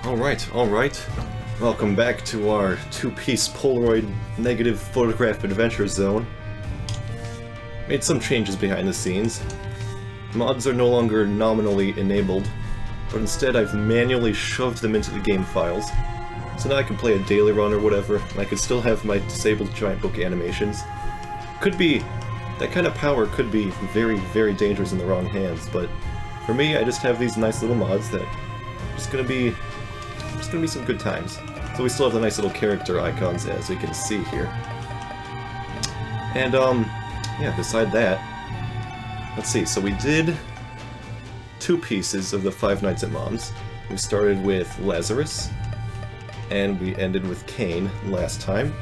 Alright. Welcome back to our two-piece Polaroid negative photograph adventure zone. Made some changes behind the scenes. Mods are no longer nominally enabled, but instead I've manually shoved them into the game files. So now I can play a daily run or whatever, and I can still have my disabled giant book animations. That kind of power could be very, very dangerous in the wrong hands, but for me, I just have these nice little mods that are just gonna be some good times. So we still have the nice little character icons, as we can see here. And, yeah, beside that, let's see, so we did two pieces of the Five Nights at Mom's. We started with Lazarus, and we ended with Cain last time.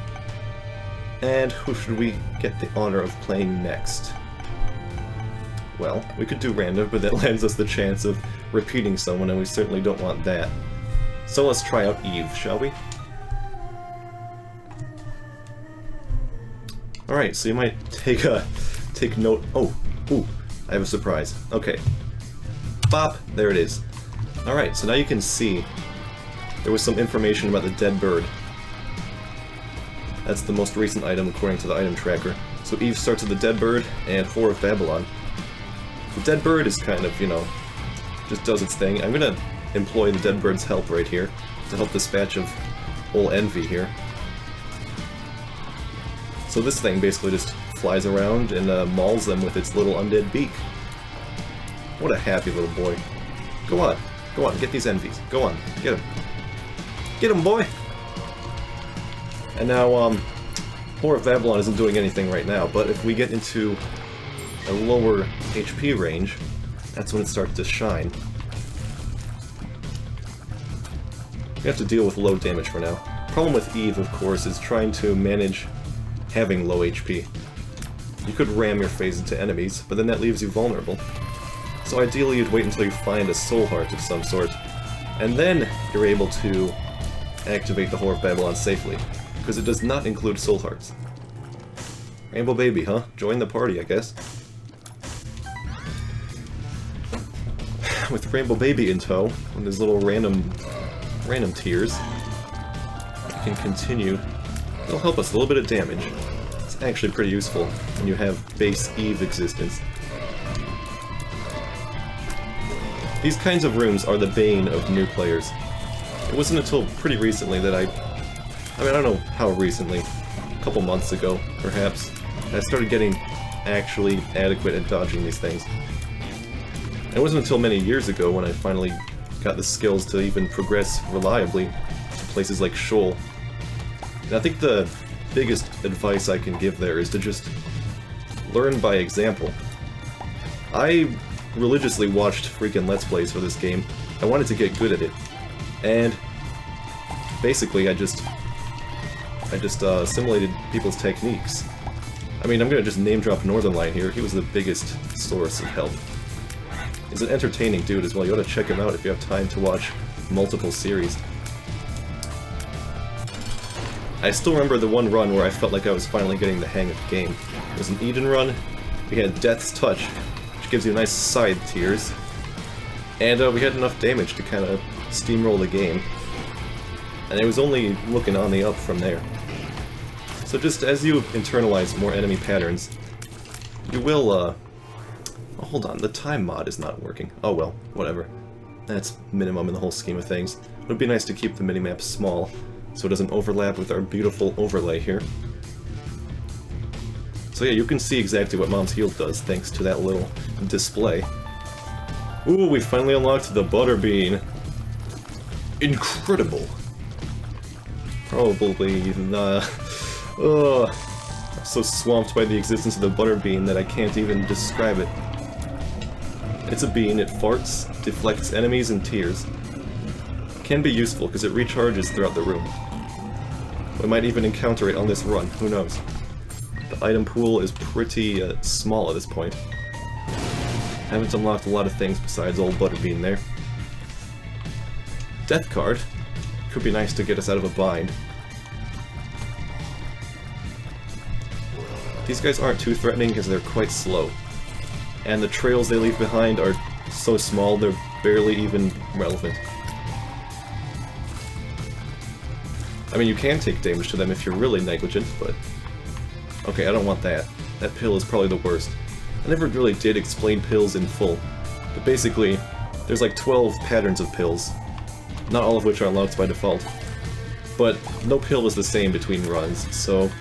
And who should we get the honor of playing next? Well, we could do random, but that lands us the chance of repeating someone, and we certainly don't want that. So let's try out Eve, shall we? Alright, so you might take note. Oh, ooh, I have a surprise. Okay. Bop! There it is. Alright, so now you can see there was some information about the dead bird. That's the most recent item according to the item tracker. So Eve starts with the dead bird and Whore of Babylon. The dead bird is kind of, you know, just does its thing. I'm gonna employ the dead bird's help right here to help this batch of old envy here. So this thing basically just flies around and mauls them with its little undead beak. What a happy little boy. Go on, get these envies. Go on, get him. Get him, boy! And now, Whore of Babylon isn't doing anything right now, but if we get into a lower HP range, that's when it starts to shine. We have to deal with low damage for now. Problem with Eve, of course, is trying to manage having low HP. You could ram your face into enemies, but then that leaves you vulnerable. So ideally you'd wait until you find a soul heart of some sort, and then you're able to activate the Whore of Babylon safely, because it does not include soul hearts. Rainbow Baby, huh? Join the party, I guess. With Rainbow Baby in tow, and his little random tears, we can continue. It'll help us a little bit of damage. It's actually pretty useful when you have base Eve existence. These kinds of rooms are the bane of new players. It wasn't until pretty recently that I don't know how recently, a couple months ago, perhaps, I started getting actually adequate at dodging these things. It wasn't until many years ago when I finally got the skills to even progress reliably to places like Shoal. And I think the biggest advice I can give there is to just learn by example. I religiously watched freaking Let's Plays for this game. I wanted to get good at it. And basically I just assimilated people's techniques. I mean, I'm gonna just name drop Northernlight here. He was the biggest source of help. He's an entertaining dude as well. You ought to check him out if you have time to watch multiple series. I still remember the one run where I felt like I was finally getting the hang of the game. It was an Eden run. We had Death's Touch, which gives you nice side tiers. And we had enough damage to kind of steamroll the game. And it was only looking on the up from there. So just as you internalize more enemy patterns, you will, oh, hold on, the time mod is not working. Oh well, whatever. That's minimum in the whole scheme of things. It would be nice to keep the minimap small, so it doesn't overlap with our beautiful overlay here. So yeah, you can see exactly what Mom's Healed does, thanks to that little display. Ooh, we finally unlocked the Butterbean. Incredible! Probably the... I'm so swamped by the existence of the Butterbean that I can't even describe it. It's a bean, it farts, deflects enemies and tears. Can be useful because it recharges throughout the room. We might even encounter it on this run, who knows. The item pool is pretty small at this point. Haven't unlocked a lot of things besides old Butterbean there. Death card. Could be nice to get us out of a bind. These guys aren't too threatening because they're quite slow. And the trails they leave behind are so small they're barely even relevant. I mean, you can take damage to them if you're really negligent, but... Okay, I don't want that. That pill is probably the worst. I never really did explain pills in full, but basically, there's like 12 patterns of pills, not all of which are unlocked by default. But no pill is the same between runs, so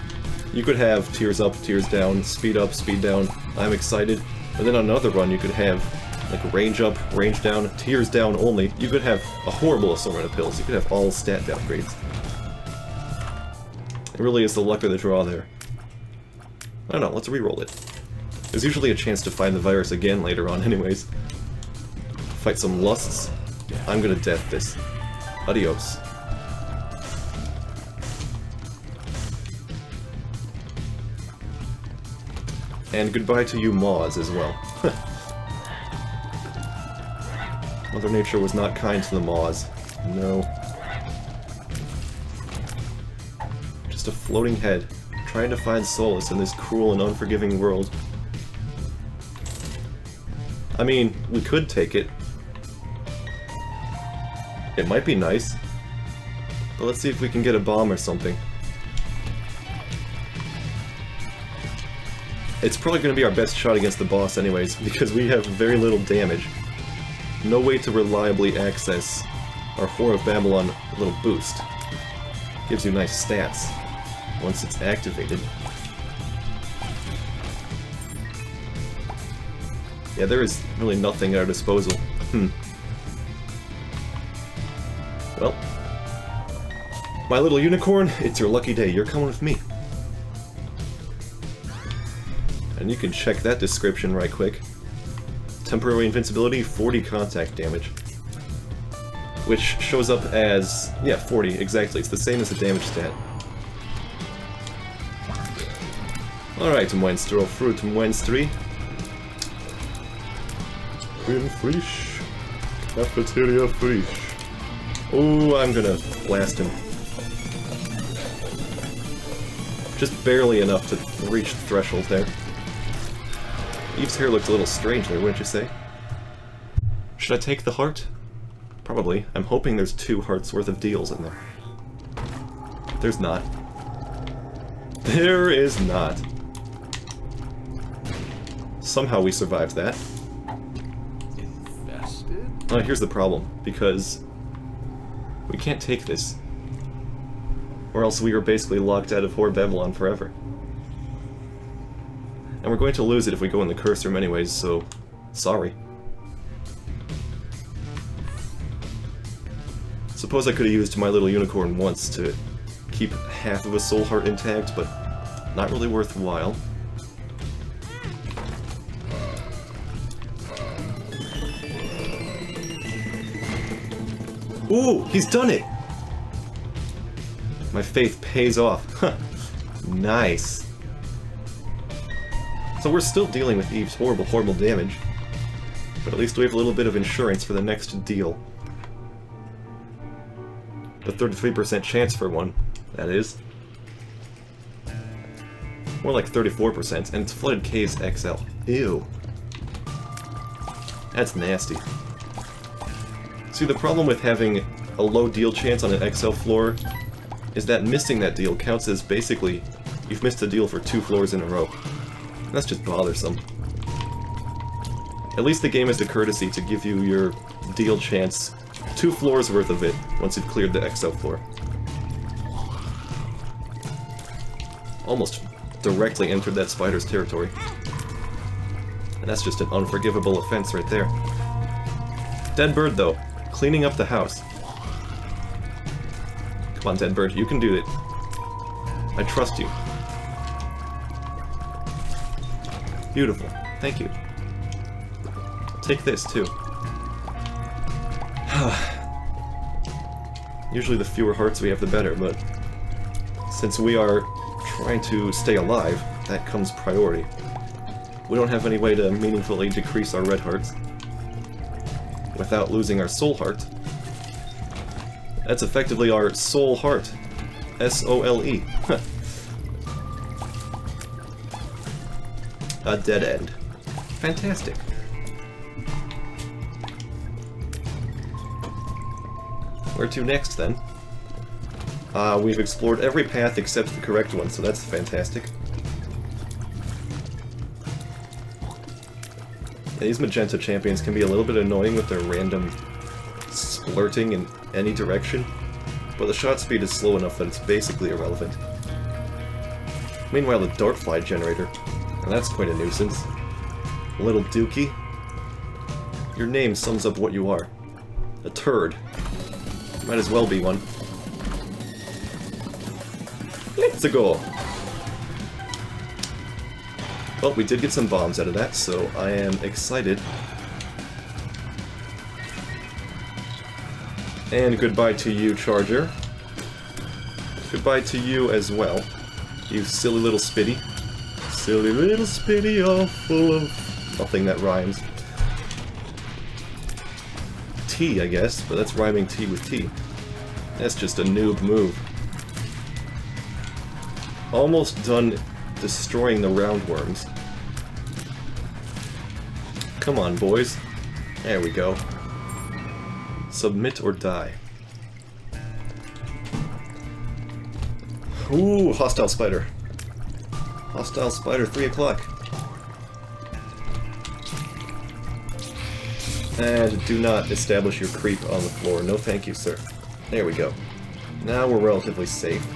you could have tears up, tears down, speed up, speed down, I'm excited, and then on another run you could have like range up, range down, tears down only. You could have a horrible assortment of pills, you could have all stat downgrades. It really is the luck of the draw there. I don't know, let's re-roll it. There's usually a chance to find the virus again later on anyways. Fight some lusts. I'm gonna death this. Adios. And goodbye to you Maws as well. Mother Nature was not kind to the Maws. No. Just a floating head, trying to find solace in this cruel and unforgiving world. I mean, we could take it. It might be nice. But let's see if we can get a bomb or something. It's probably going to be our best shot against the boss anyways, because we have very little damage. No way to reliably access our Whore of Babylon little boost. Gives you nice stats once it's activated. Yeah, there is really nothing at our disposal. Well, my little unicorn, it's your lucky day. You're coming with me. And you can check that description right quick. Temporary invincibility, 40 contact damage. Which shows up as... yeah, 40, exactly. It's the same as the damage stat. Alright, Monstro, Fruit Monstri. Bin frisch. Cafeteria frisch. Oh, I'm gonna blast him. Just barely enough to reach the threshold there. Eve's hair looked a little strange there, wouldn't you say? Should I take the heart? Probably. I'm hoping there's 2 hearts worth of deals in there. There's not. There is not. Somehow we survived that. Infested? Oh, here's the problem, because we can't take this. Or else we are basically locked out of Whore Babylon forever. And we're going to lose it if we go in the curse room anyways, so... sorry. Suppose I could have used my little unicorn once to keep half of a soul heart intact, but not really worthwhile. Ooh! He's done it! My faith pays off. Huh. Nice. So we're still dealing with Eve's horrible, horrible damage. But at least we have a little bit of insurance for the next deal. The 33% chance for one, that is. More like 34%, and it's Flooded Caves XL. Ew. That's nasty. See, the problem with having a low deal chance on an XL floor is that missing that deal counts as basically you've missed a deal for 2 floors in a row. That's just bothersome. At least the game has the courtesy to give you your deal chance 2 floors worth of it once you've cleared the XL floor. Almost directly entered that spider's territory. And that's just an unforgivable offense right there. Dead bird, though. Cleaning up the house. Come on, dead bird, you can do it. I trust you. Beautiful. Thank you. Take this, too. Usually the fewer hearts we have, the better, but since we are trying to stay alive, that comes priority. We don't have any way to meaningfully decrease our red hearts without losing our soul heart. That's effectively our soul heart. S-O-L-E. A dead end. Fantastic. Where to next, then? We've explored every path except the correct one, so that's fantastic. Yeah, these magenta champions can be a little bit annoying with their random splurting in any direction, but the shot speed is slow enough that it's basically irrelevant. Meanwhile, the Dartfly generator, and that's quite a nuisance. Little Dookie, your name sums up what you are. A turd. Might as well be one. Let's go! Well, we did get some bombs out of that, so I am excited. And goodbye to you, Charger. Goodbye to you as well. You silly little spitty. Silly little spitty, all full of nothing that rhymes. T, I guess, but that's rhyming T with T. That's just a noob move. Almost done destroying the roundworms. Come on, boys. There we go. Submit or die. Ooh, hostile spider. Hostile spider, 3 o'clock. And do not establish your creep on the floor. No thank you, sir. There we go. Now we're relatively safe.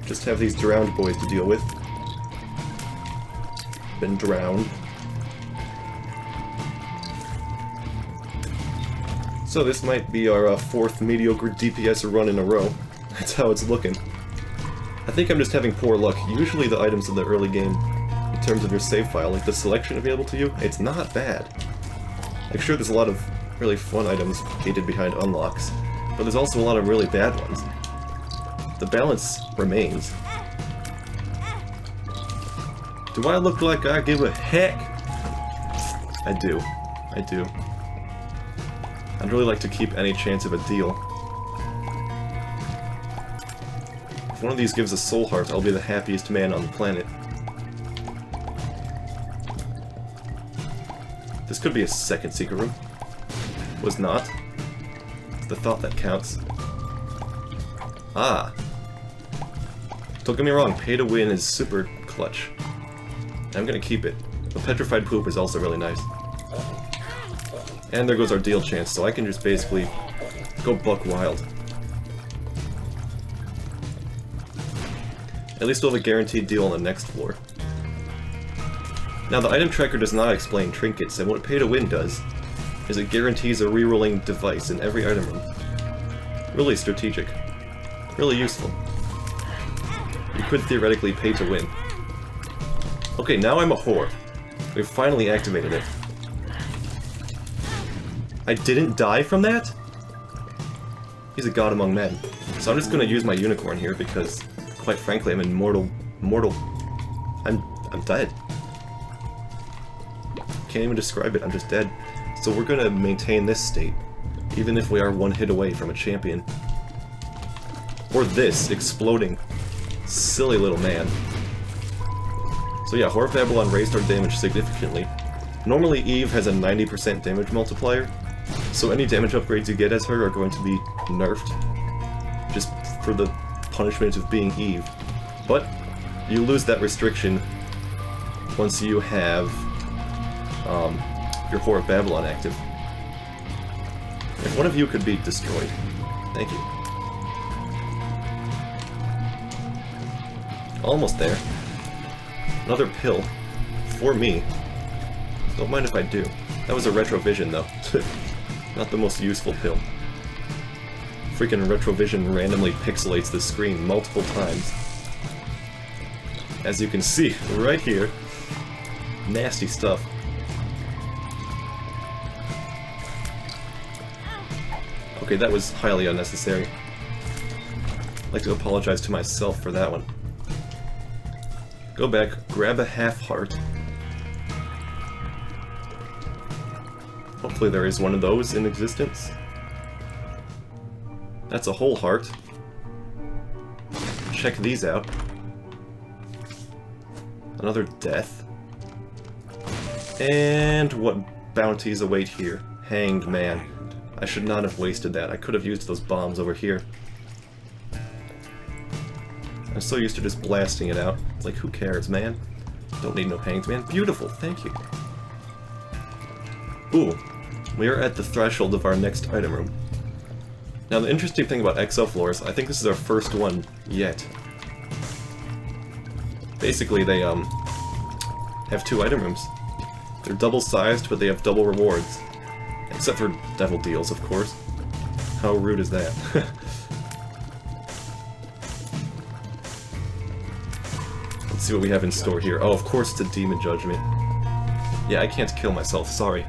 Just have these drowned boys to deal with. Been drowned. So this might be our 4th mediocre DPS run in a row. That's how it's looking. I think I'm just having poor luck. Usually the items in the early game, in terms of your save file, like the selection available to you, it's not bad. Like, sure, there's a lot of really fun items gated behind unlocks, but there's also a lot of really bad ones. The balance remains. Do I look like I give a heck? I do. I do. I'd really like to keep any chance of a deal. If one of these gives a soul heart, I'll be the happiest man on the planet. This could be a second secret room. Was not. It's the thought that counts. Ah. Don't get me wrong, pay to win is super clutch. I'm gonna keep it. But petrified poop is also really nice. And there goes our deal chance, so I can just basically go buck wild. At least we'll have a guaranteed deal on the next floor. Now the item tracker does not explain trinkets, and what pay to win does is it guarantees a rerolling device in every item room. Really strategic. Really useful. You could theoretically pay to win. Okay, now I'm a whore. We've finally activated it. I didn't die from that? He's a god among men. So I'm just gonna use my unicorn here because, quite frankly, I'm mortal. I'm dead. Can't even describe it, I'm just dead. So we're gonna maintain this state, even if we are one hit away from a champion. Or this exploding, silly little man. So yeah, Whore of Babylon raised our damage significantly. Normally Eve has a 90% damage multiplier, so any damage upgrades you get as her are going to be nerfed, just for the punishment of being Eve. But you lose that restriction once you have your Whore of Babylon active. If one of you could be destroyed. Thank you. Almost there. Another pill. For me. Don't mind if I do. That was a retrovision, though. Not the most useful pill. Freaking retrovision randomly pixelates the screen multiple times. As you can see, right here. Nasty stuff. Okay, that was highly unnecessary. I'd like to apologize to myself for that one. Go back, grab a half heart. Hopefully there is one of those in existence. That's a whole heart. Check these out. Another death. And what bounties await here? Hanged man. I should not have wasted that. I could have used those bombs over here. I'm so used to just blasting it out. It's like, who cares, man? Don't need no hangs, man. Beautiful, thank you. Ooh, we are at the threshold of our next item room. Now the interesting thing about XL floors, I think this is our first one yet. Basically they have 2 item rooms. They're double-sized, but they have double rewards. Except for devil deals, of course. How rude is that? Let's see what we have in store here. Oh, of course it's a demon judgment. Yeah, I can't kill myself, sorry.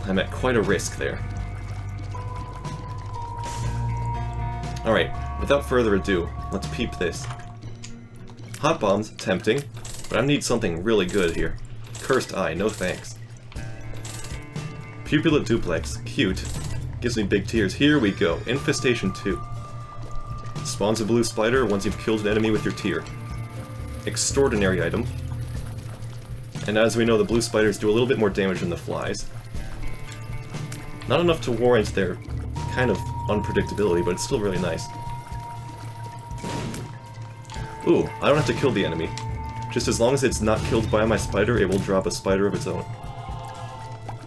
I'm at quite a risk there. Alright, without further ado, let's peep this. Hot bombs, tempting, but I need something really good here. Cursed eye, no thanks. Pupillate duplex, cute. Gives me big tears. Here we go, Infestation 2. Spawns a blue spider once you've killed an enemy with your tear. Extraordinary item. And as we know, the blue spiders do a little bit more damage than the flies. Not enough to warrant their kind of unpredictability, but it's still really nice. Ooh, I don't have to kill the enemy. Just as long as it's not killed by my spider, it will drop a spider of its own.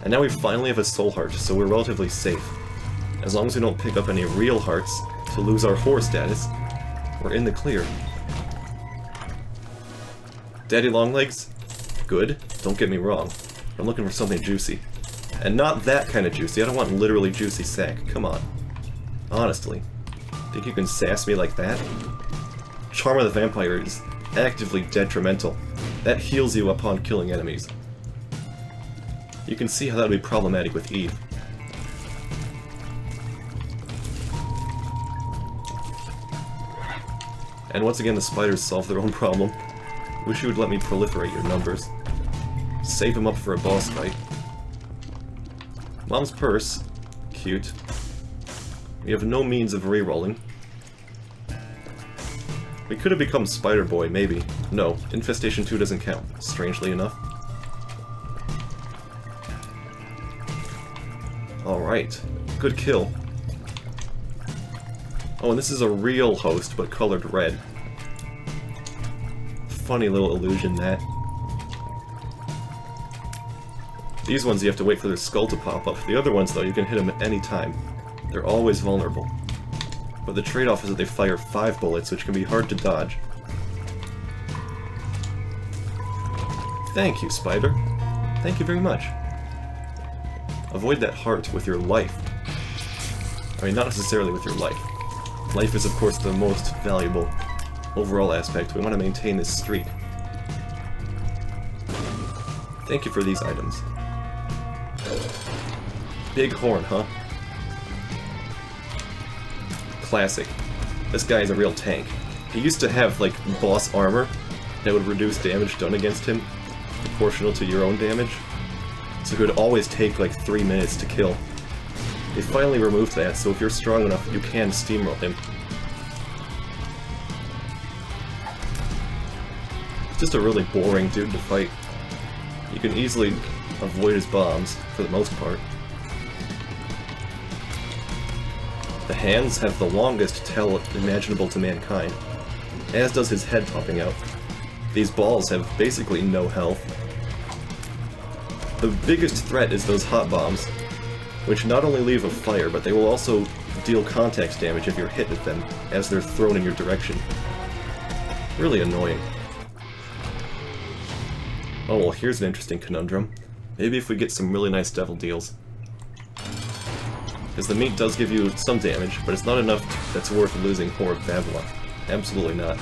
And now we finally have a soul heart, so we're relatively safe. As long as we don't pick up any real hearts to lose our whore status, we're in the clear. Daddy Longlegs? Good, don't get me wrong. I'm looking for something juicy. And not that kind of juicy, I don't want literally juicy sack, come on. Honestly. Think you can sass me like that? Charm of the Vampire is actively detrimental. That heals you upon killing enemies. You can see how that would be problematic with Eve. And once again, the spiders solve their own problem. Wish you would let me proliferate your numbers. Save them up for a boss fight. Mom's purse. Cute. We have no means of re-rolling. We could have become Spider Boy, maybe. No, Infestation 2 doesn't count, strangely enough. Alright, good kill. Oh, and this is a real host, but colored red. Funny little illusion, that. These ones you have to wait for their skull to pop up. The other ones, though, you can hit them at any time. They're always vulnerable. But the trade-off is that they fire 5 bullets, which can be hard to dodge. Thank you, Spider. Thank you very much. Avoid that heart with your life. I mean, not necessarily with your life. Life is, of course, the most valuable overall aspect. We want to maintain this streak. Thank you for these items. Big horn, huh? Classic. This guy is a real tank. He used to have, like, boss armor that would reduce damage done against him, proportional to your own damage. So he would always take, like, 3 minutes to kill. They finally removed that, so if you're strong enough, you can steamroll him. Just a really boring dude to fight. You can easily avoid his bombs, for the most part. The hands have the longest tail imaginable to mankind, as does his head popping out. These balls have basically no health. The biggest threat is those hot bombs, which not only leave a fire, but they will also deal contact damage if you're hit with them, as they're thrown in your direction. Really annoying. Oh well, here's an interesting conundrum. Maybe if we get some really nice devil deals. Because the meat does give you some damage, but it's not enough that's worth losing Whore of Babylon. Absolutely not.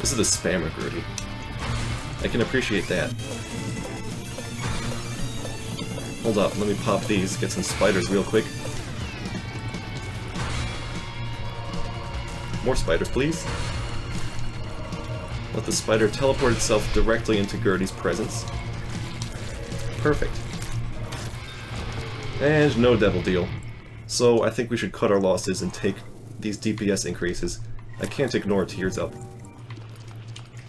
This is the spammer Gertie. I can appreciate that. Hold up, let me pop these, get some spiders real quick. More spiders, please. Let the spider teleport itself directly into Gertie's presence. Perfect. And no devil deal. So I think we should cut our losses and take these DPS increases. I can't ignore Tears Up.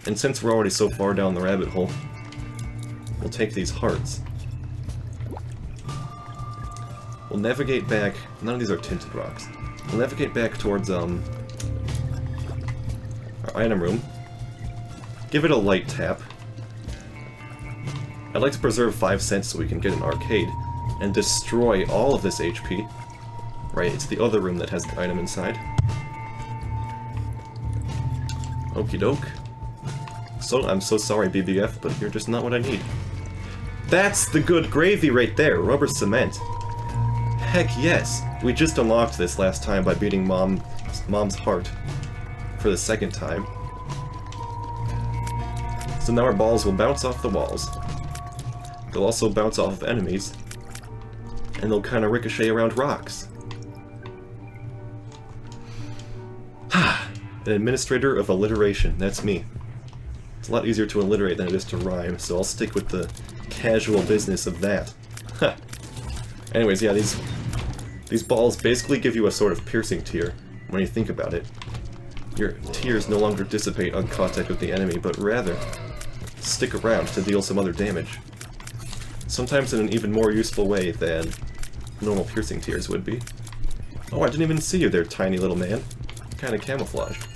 And since we're already so far down the rabbit hole, we'll take these hearts. We'll navigate back. None of these are tinted rocks. We'll navigate back towards our item room. Give it a light tap. I'd like to preserve 5 cents so we can get an arcade and destroy all of this HP. Right, it's the other room that has the item inside. Okie doke. So, I'm so sorry, BBF, but you're just not what I need. That's the good gravy right there, rubber cement. Heck yes! We just unlocked this last time by beating Mom's heart for the 2nd time. So now our balls will bounce off the walls. They'll also bounce off of enemies. And they'll kind of ricochet around rocks. An administrator of alliteration, that's me. It's a lot easier to alliterate than it is to rhyme, so I'll stick with the casual business of that. Anyways, yeah, these balls basically give you a sort of piercing tear, when you think about it. Your tears no longer dissipate on contact with the enemy, but rather stick around to deal some other damage. Sometimes in an even more useful way than normal piercing tears would be. Oh, I didn't even see you there, tiny little man. Kinda camouflaged.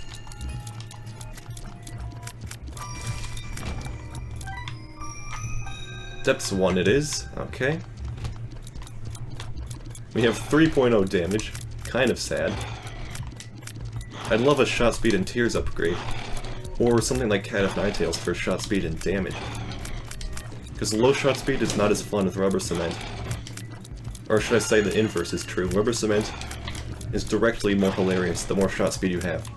Depths 1 it is, okay. We have 3.0 damage, kind of sad. I'd love a shot speed and tears upgrade, or something like Cat of Nine Tails for shot speed and damage. Because low shot speed is not as fun with rubber cement. Or should I say the inverse is true, rubber cement is directly more hilarious the more shot speed you have.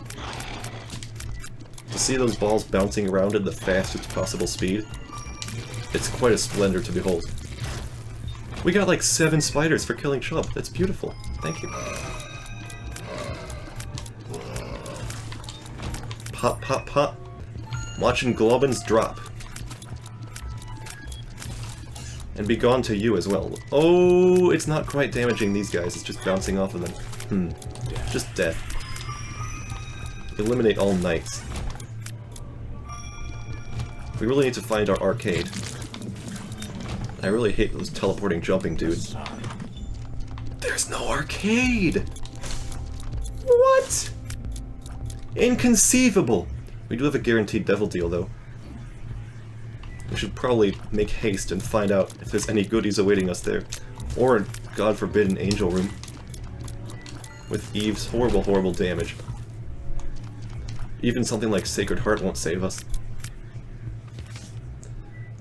To see those balls bouncing around at the fastest possible speed, it's quite a splendor to behold. We got like 7 spiders for killing Chub. That's beautiful. Thank you. Pop, pop, pop. Watching Globins drop. And be gone to you as well. Oh, it's not quite damaging these guys. It's just bouncing off of them. Just death. Eliminate all knights. We really need to find our arcade. I really hate those teleporting jumping dudes. There's no arcade! What? Inconceivable! We do have a guaranteed devil deal, though. We should probably make haste and find out if there's any goodies awaiting us there. Or, God forbid, an angel room. With Eve's horrible, horrible damage. Even something like Sacred Heart won't save us.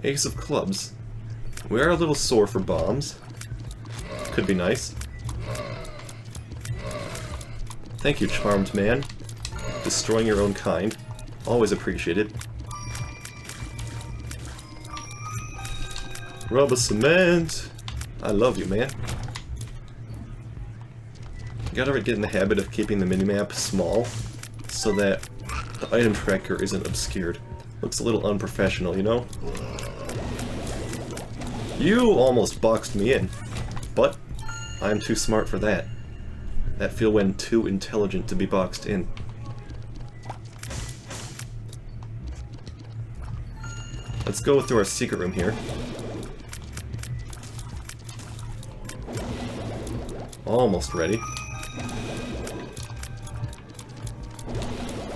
Ace of Clubs. We are a little sore for bombs. Could be nice. Thank you, charmed man. Destroying your own kind. Always appreciated. Rubber cement! I love you, man. You gotta get in the habit of keeping the minimap small, so that the item tracker isn't obscured. Looks a little unprofessional, you know? You almost boxed me in, but I'm too smart for that. That feel when too intelligent to be boxed in. Let's go through our secret room here. Almost ready.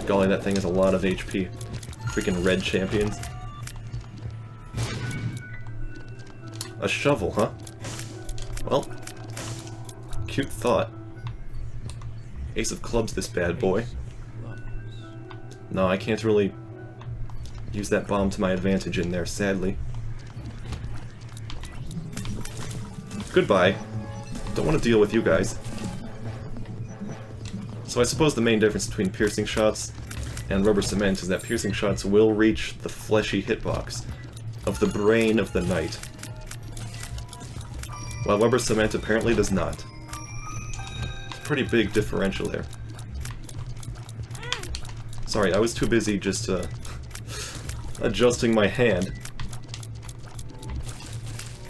Golly, that thing has a lot of HP. Freaking red champions. A shovel, huh? Well, cute thought. Ace of Clubs, this bad boy. No, I can't really use that bomb to my advantage in there, sadly. Goodbye. Don't want to deal with you guys. So I suppose the main difference between piercing shots and rubber cement is that piercing shots will reach the fleshy hitbox of the brain of the knight, while rubber cement apparently does not. It's a pretty big differential there. Sorry, I was too busy just adjusting my hand.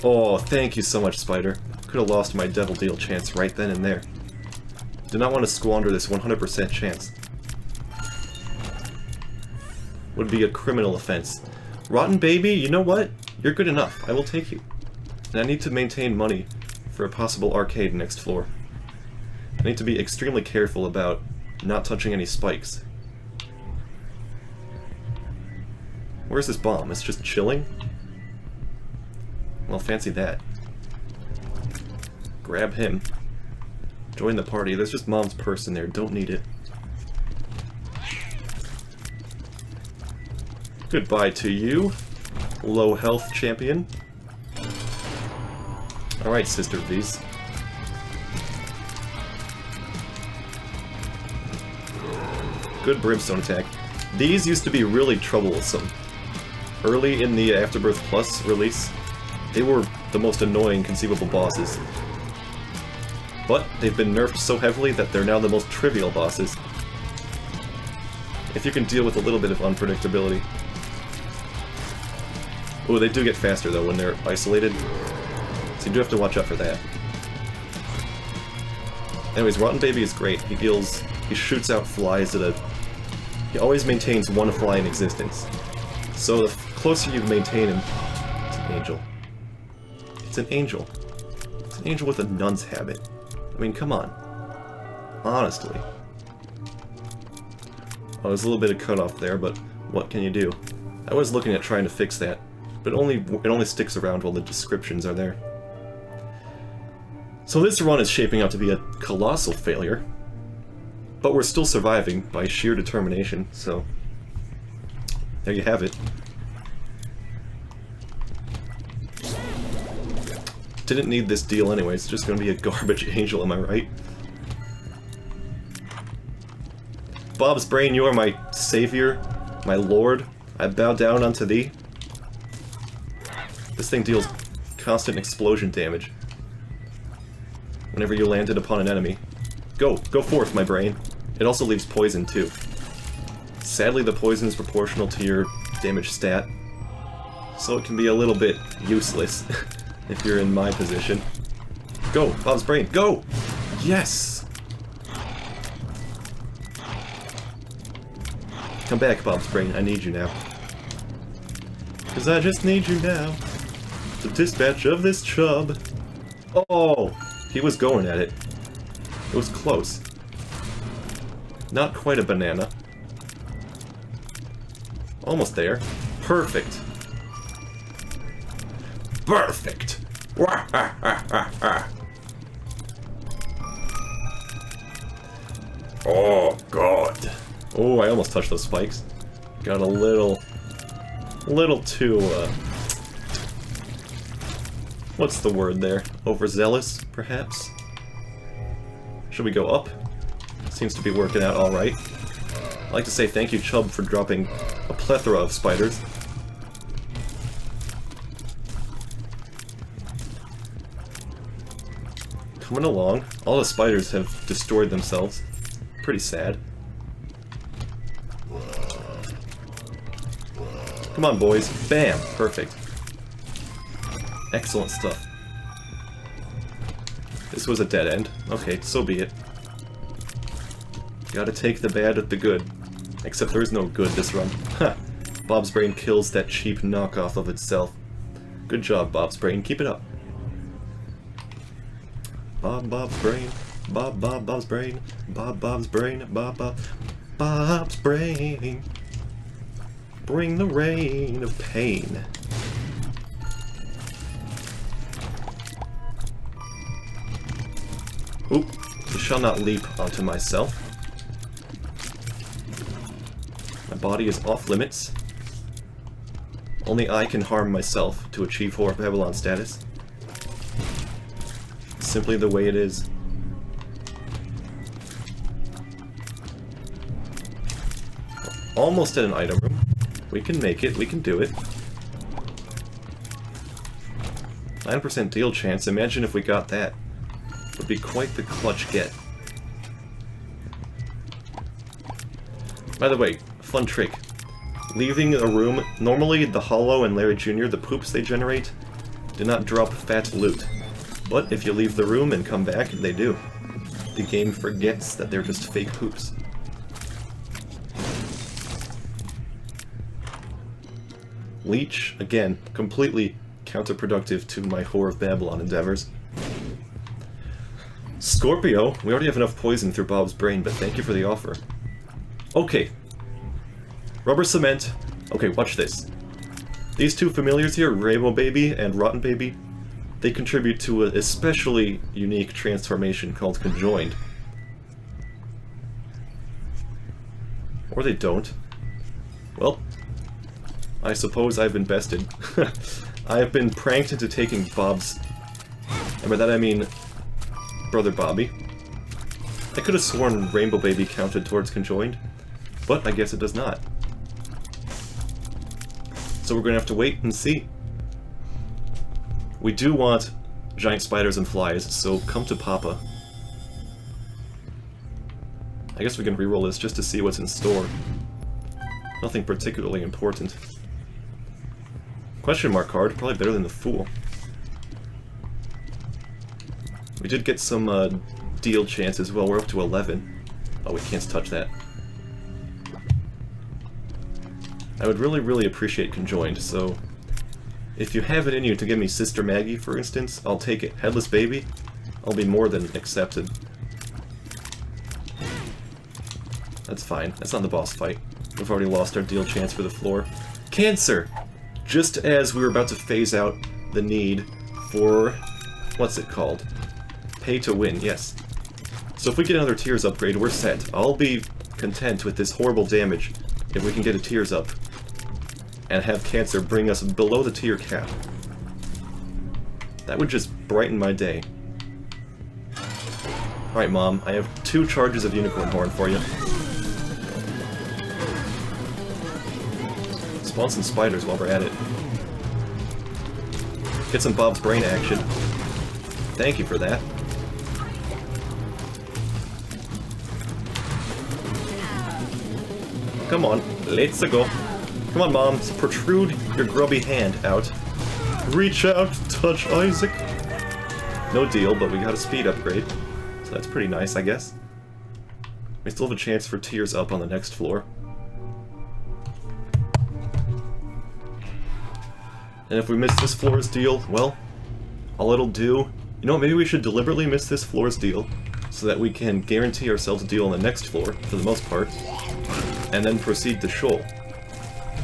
Oh, thank you so much, Spider. Could have lost my devil deal chance right then and there. Do not want to squander this 100% chance. Would be a criminal offense. Rotten baby, you know what? You're good enough. I will take you. And I need to maintain money for a possible arcade next floor. I need to be extremely careful about not touching any spikes. Where's this bomb? It's just chilling? Well, fancy that. Grab him. Join the party. There's just Mom's purse in there. Don't need it. Goodbye to you, low health champion. Alright, Sister V's. Good brimstone attack. These used to be really troublesome. Early in the Afterbirth Plus release, they were the most annoying conceivable bosses. But they've been nerfed so heavily that they're now the most trivial bosses. If you can deal with a little bit of unpredictability. Ooh, they do get faster though when they're isolated, so you do have to watch out for that. Anyways, Rotten Baby is great. He shoots out flies at a... He always maintains one fly in existence. So the closer you maintain him... It's an angel. It's an angel. It's an angel with a nun's habit. I mean, come on. Honestly. Oh, there's a little bit of cutoff there, but what can you do? I was looking at trying to fix that, but it only sticks around while the descriptions are there. So this run is shaping out to be a colossal failure, but we're still surviving by sheer determination, so there you have it. Didn't need this deal anyways, it's just gonna be a garbage angel, am I right? Bob's Brain, you are my savior, my lord. I bow down unto thee. This thing deals constant explosion damage whenever you land it upon an enemy. Go forth, my brain. It also leaves poison, too. Sadly, the poison is proportional to your damage stat, so it can be a little bit useless if you're in my position. Go, Bob's Brain, go! Yes! Come back, Bob's Brain, I need you now. 'Cause I just need you now. The dispatch of this chub. Oh! He was going at it. It was close. Not quite a banana. Almost there. Perfect. Perfect! Oh, God. Oh, I almost touched those spikes. Got a little too, what's the word there? Overzealous, perhaps? Should we go up? Seems to be working out alright. I'd like to say thank you, Chubb, for dropping a plethora of spiders. Coming along. All the spiders have destroyed themselves. Pretty sad. Come on, boys. Bam! Perfect. Excellent stuff. This was a dead end. Okay, so be it. Gotta take the bad with the good. Except there is no good this run. Ha! Bob's Brain kills that cheap knockoff of itself. Good job, Bob's Brain. Keep it up. Bob's Brain. Bob's Brain. Bob's Brain. Bob's Brain. Bring the rain of pain. Oop, I shall not leap onto myself. My body is off limits. Only I can harm myself to achieve Whore of Babylon status. Simply the way it is. Almost at an item room. We can make it, we can do it. 9% deal chance, imagine if we got that. Would be quite the clutch get. By the way, fun trick. Leaving a room, normally the Hollow and Larry Jr., the poops they generate, do not drop fat loot. But if you leave the room and come back, they do. The game forgets that they're just fake poops. Leech, again, completely counterproductive to my Whore of Babylon endeavors. Scorpio? We already have enough poison through Bob's brain, but thank you for the offer. Okay. Rubber cement. Okay, watch this. These two familiars here, Rainbow Baby and Rotten Baby, they contribute to an especially unique transformation called Conjoined. Or they don't. Well, I suppose I've been bested. I have been pranked into taking Bob's... And by that I mean Brother Bobby. I could have sworn Rainbow Baby counted towards Conjoined, but I guess it does not. So we're going to have to wait and see. We do want giant spiders and flies, so come to Papa. I guess we can reroll this just to see what's in store. Nothing particularly important. Question mark card, probably better than the Fool. We did get some deal chance as well, we're up to 11. Oh, we can't touch that. I would really appreciate Conjoined, so... If you have it in you to give me Sister Maggie, for instance, I'll take it. Headless Baby, I'll be more than accepted. That's fine, that's not the boss fight. We've already lost our deal chance for the floor. Cancer! Just as we were about to phase out the need for... what's it called? Pay to win, yes. So if we get another Tears upgrade, we're set. I'll be content with this horrible damage if we can get a Tears up and have Cancer bring us below the tier cap. That would just brighten my day. Alright, Mom, I have 2 charges of Unicorn Horn for you. Spawn some spiders while we're at it. Get some Bob's brain action. Thank you for that. Come on, let's go. Come on, Mom, protrude your grubby hand out. Reach out, touch Isaac. No deal, but we got a speed upgrade. So that's pretty nice, I guess. We still have a chance for Tears up on the next floor. And if we miss this floor's deal, well, all it'll do... You know what, maybe we should deliberately miss this floor's deal, so that we can guarantee ourselves a deal on the next floor, for the most part, and then proceed to Shoal.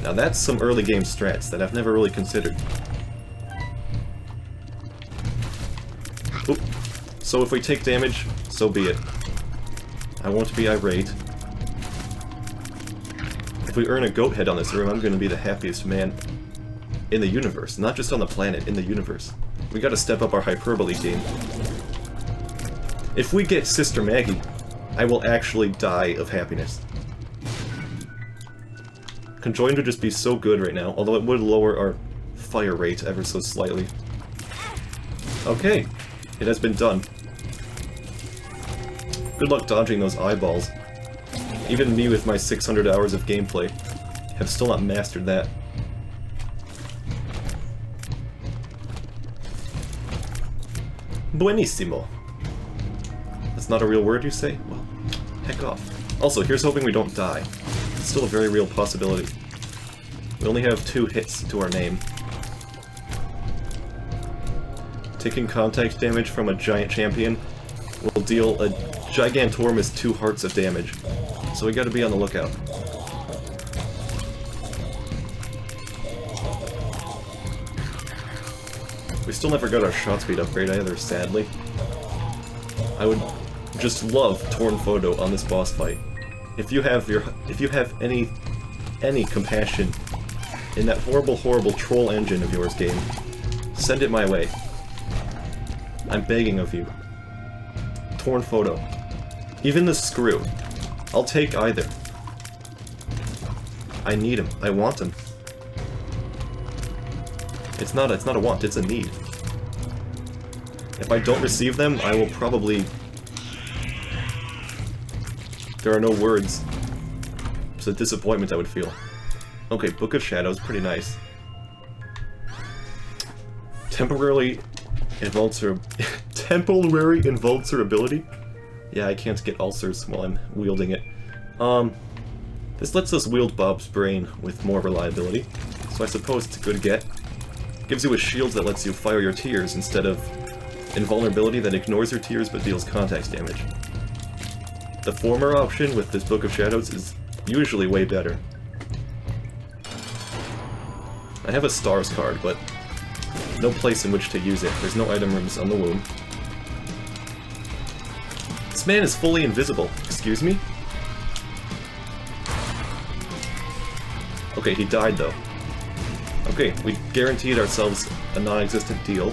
Now that's some early game strats that I've never really considered. Oop. So if we take damage, so be it. I won't be irate. If we earn a goat head on this room, I'm gonna be the happiest man in the universe. Not just on the planet, in the universe. We gotta step up our hyperbole game. If we get Sister Maggie, I will actually die of happiness. Conjoined would just be so good right now, although it would lower our fire rate ever so slightly. Okay, it has been done. Good luck dodging those eyeballs. Even me with my 600 hours of gameplay have still not mastered that. Buenissimo. That's not a real word, you say? Well, heck off. Also, here's hoping we don't die. It's still a very real possibility. We only have 2 hits to our name. Taking contact damage from a giant champion will deal a gigantormous 2 hearts of damage. So we gotta be on the lookout. We still never got our shot speed upgrade either, sadly. I would just love Torn Photo on this boss fight. If you have any compassion in that horrible troll engine of yours, game, send it my way. I'm begging of you. Torn Photo. Even the Screw. I'll take either. I need him. I want him. It's not a want, it's a need. If I don't receive them, I will probably... There are no words. It's a disappointment I would feel. Okay, Book of Shadows, pretty nice. Temporary invulnerability? Yeah, I can't get ulcers while I'm wielding it. This lets us wield Bob's brain with more reliability, so I suppose it's a good get. Gives you a shield that lets you fire your tears instead of invulnerability that ignores your tears but deals contact damage. The former option with this Book of Shadows is usually way better. I have a Stars card, but no place in which to use it. There's no item rooms on the womb. This man is fully invisible. Excuse me? Okay, he died though. Okay, we guaranteed ourselves a non-existent deal,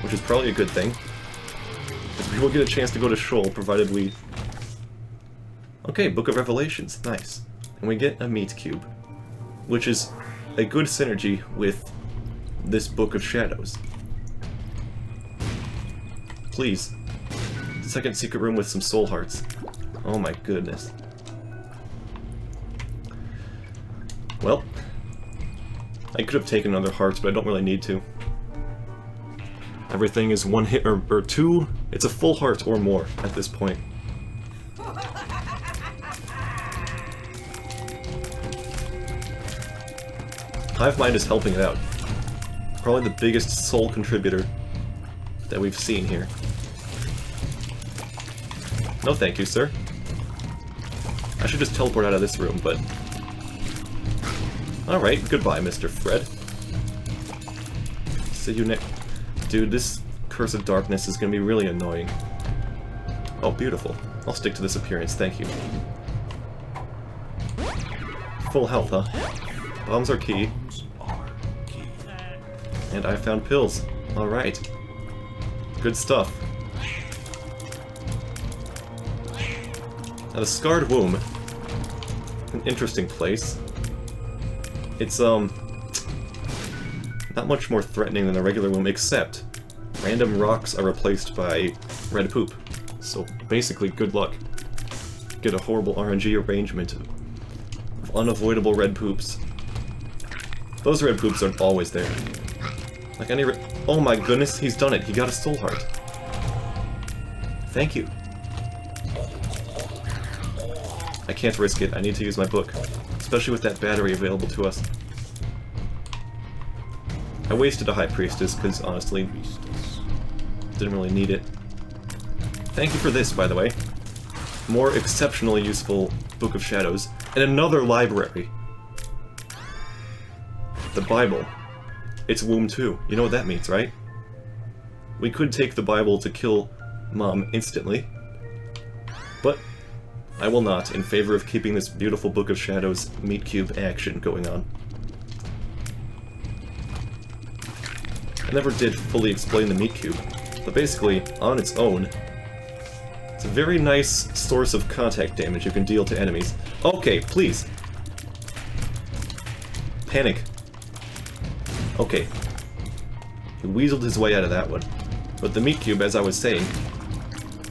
which is probably a good thing. Because we will get a chance to go to Shoal, provided we... Okay, Book of Revelations, nice. And we get a meat cube, which is a good synergy with this Book of Shadows. Please. Second secret room with some soul hearts. Oh my goodness. Well, I could have taken another heart, but I don't really need to. Everything is one hit or two. It's a full heart or more at this point. Hive Mind is helping it out. Probably the biggest soul contributor that we've seen here. No thank you, sir. I should just teleport out of this room, but... Alright, goodbye, Mr. Fred. See you next... Dude, this Curse of Darkness is gonna be really annoying. Oh, beautiful. I'll stick to this appearance, thank you. Full health, huh? Bombs are key. And I found pills. Alright. Good stuff. Now the Scarred Womb. An interesting place. It's, not much more threatening than a regular womb, except random rocks are replaced by red poop. So basically, good luck. Get a horrible RNG arrangement of unavoidable red poops. Those red poops are always there. Like any oh my goodness, he's done it. He got a soul heart. Thank you. I can't risk it. I need to use my book. Especially with that battery available to us. I wasted a High Priestess, because honestly, didn't really need it. Thank you for this, by the way. More exceptionally useful Book of Shadows. And another library. The Bible. It's Womb 2. You know what that means, right? We could take the Bible to kill Mom instantly. But I will not, in favor of keeping this beautiful Book of Shadows meat cube action going on. I never did fully explain the meat cube, but basically, on its own, it's a very nice source of contact damage you can deal to enemies. Okay, please! Panic. Okay. He weaseled his way out of that one. But the meat cube, as I was saying,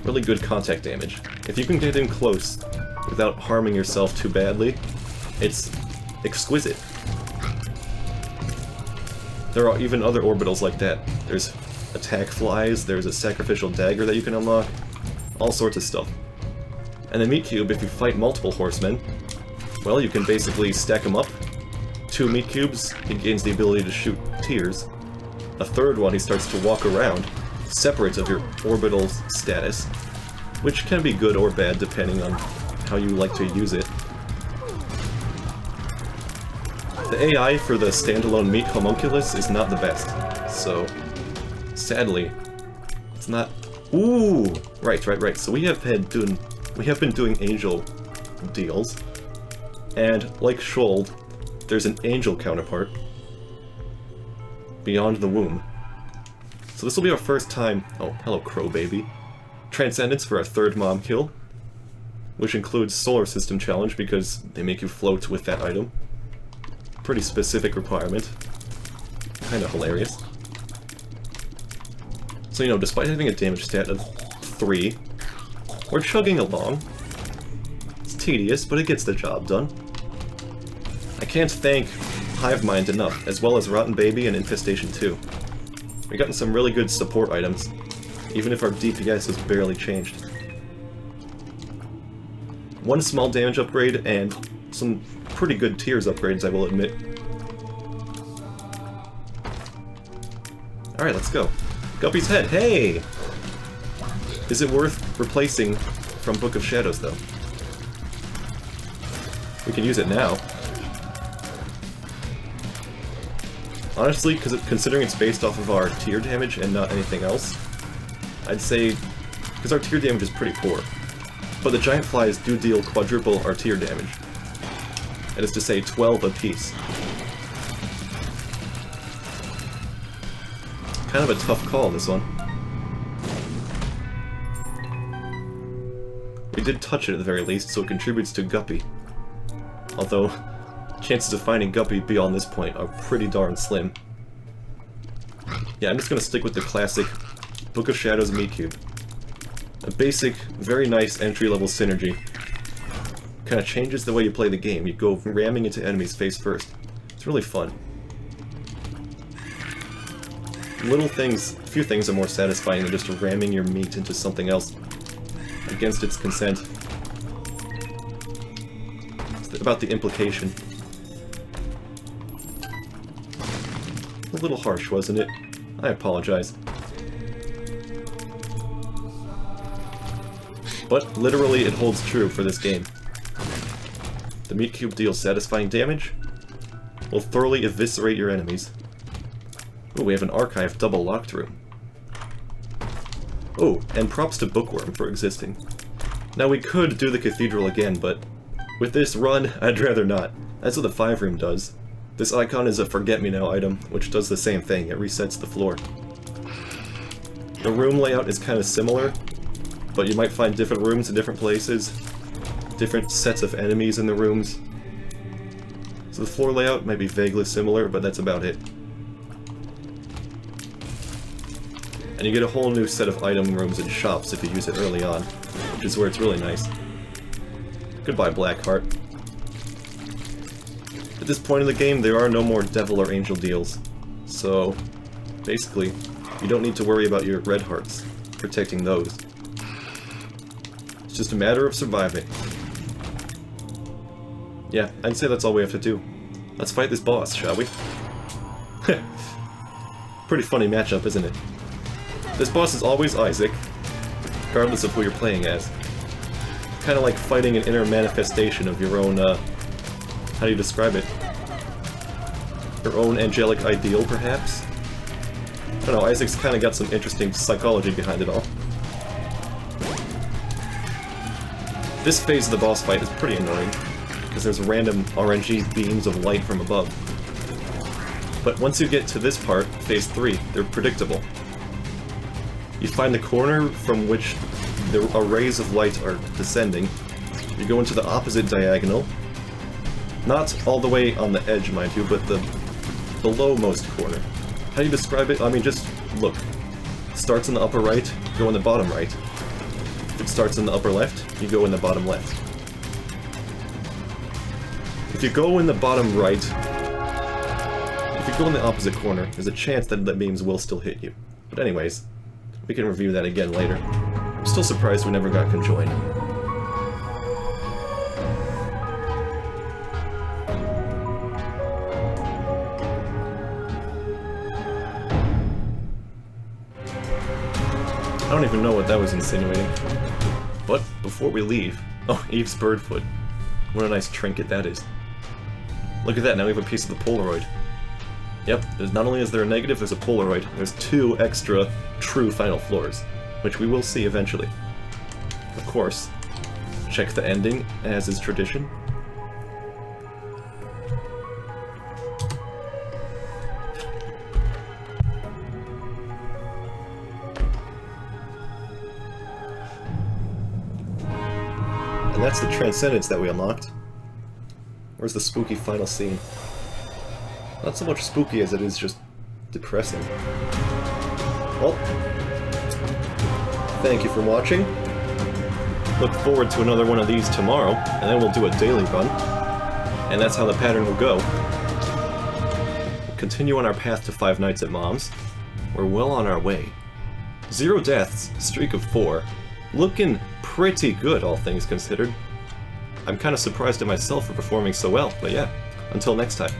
really good contact damage. If you can get in close without harming yourself too badly, it's exquisite. There are even other orbitals like that. There's attack flies, there's a sacrificial dagger that you can unlock, all sorts of stuff. And the meat cube, if you fight multiple horsemen, well, you can basically stack them up. 2 meat cubes, he gains the ability to shoot tears. A third one, he starts to walk around, separate of your orbital status, which can be good or bad depending on how you like to use it. The AI for the standalone meat homunculus is not the best, so sadly, it's not. Ooh, right. So we have been doing angel deals, and like Shold, there's an angel counterpart beyond the womb. So this will be our first time. Oh, hello, Crow Baby. Transcendence for our 3rd mom kill, which includes Solar System Challenge because they make you float with that item. Pretty specific requirement. Kinda hilarious. So, you know, despite having a damage stat of 3, we're chugging along. It's tedious, but it gets the job done. I can't thank Hive Mind enough, as well as Rotten Baby and Infestation 2. We've gotten some really good support items, even if our DPS has barely changed. One small damage upgrade, and some pretty good tears upgrades, I will admit. Alright, let's go. Guppy's head, hey! Is it worth replacing from Book of Shadows, though? We can use it now. Honestly, considering it's based off of our tier damage and not anything else, I'd say, because our tier damage is pretty poor. But the giant flies do deal quadruple our tier damage. That is to say, 12 apiece. Kind of a tough call, this one. We did touch it at the very least, so it contributes to Guppy. Although, chances of finding Guppy beyond this point are pretty darn slim. Yeah, I'm just gonna stick with the classic Book of Shadows Meat Cube. A basic, very nice entry-level synergy. Kinda changes the way you play the game. You go ramming into enemies face first. It's really fun. Little things, a few things are more satisfying than just ramming your meat into something else against its consent. It's about the implication. A little harsh, wasn't it? I apologize. But literally it holds true for this game. The meat cube deals satisfying damage, will thoroughly eviscerate your enemies. Ooh, we have an archive double locked room. Oh, and props to Bookworm for existing. Now we could do the Cathedral again, but with this run, I'd rather not. That's what the 5 room does. This icon is a forget-me-now item, which does the same thing, it resets the floor. The room layout is kind of similar, but you might find different rooms in different places, different sets of enemies in the rooms. So the floor layout might be vaguely similar, but that's about it. And you get a whole new set of item rooms and shops if you use it early on, which is where it's really nice. Goodbye, Blackheart. At this point in the game, there are no more devil or angel deals, so basically, you don't need to worry about your red hearts, protecting those. It's just a matter of surviving. Yeah, I'd say that's all we have to do. Let's fight this boss, shall we? Pretty funny matchup, isn't it? This boss is always Isaac, regardless of who you're playing as. Kinda like fighting an inner manifestation of your own, how do you describe it? Your own angelic ideal, perhaps? I don't know, Isaac's kinda got some interesting psychology behind it all. This phase of the boss fight is pretty annoying, because there's random RNG beams of light from above. But once you get to this part, phase 3, they're predictable. You find the corner from which the rays of light are descending, you go into the opposite diagonal, not all the way on the edge, mind you, but the lowmost corner. How do you describe it? I mean, just look. Starts in the upper right, go in the bottom right. If it starts in the upper left, you go in the bottom left. If you go in the bottom right, if you go in the opposite corner, there's a chance that the beams will still hit you. But anyways, we can review that again later. I'm still surprised we never got conjoined. I don't even know what that was insinuating. But before we leave... Oh, Eve's Birdfoot. What a nice trinket that is. Look at that, now we have a piece of the Polaroid. Yep, not only is there a negative, there's a Polaroid. There's 2 extra true final floors, which we will see eventually. Of course, check the ending, as is tradition. And that's the Transcendence that we unlocked. Where's the spooky final scene? Not so much spooky as it is just depressing. Well, thank you for watching. Look forward to another one of these tomorrow, and then we'll do a daily run. And that's how the pattern will go. We'll continue on our path to 5 nights at Mom's. We're well on our way. 0 deaths, streak of 4. Looking pretty good, all things considered. I'm kind of surprised at myself for performing so well, but yeah, until next time.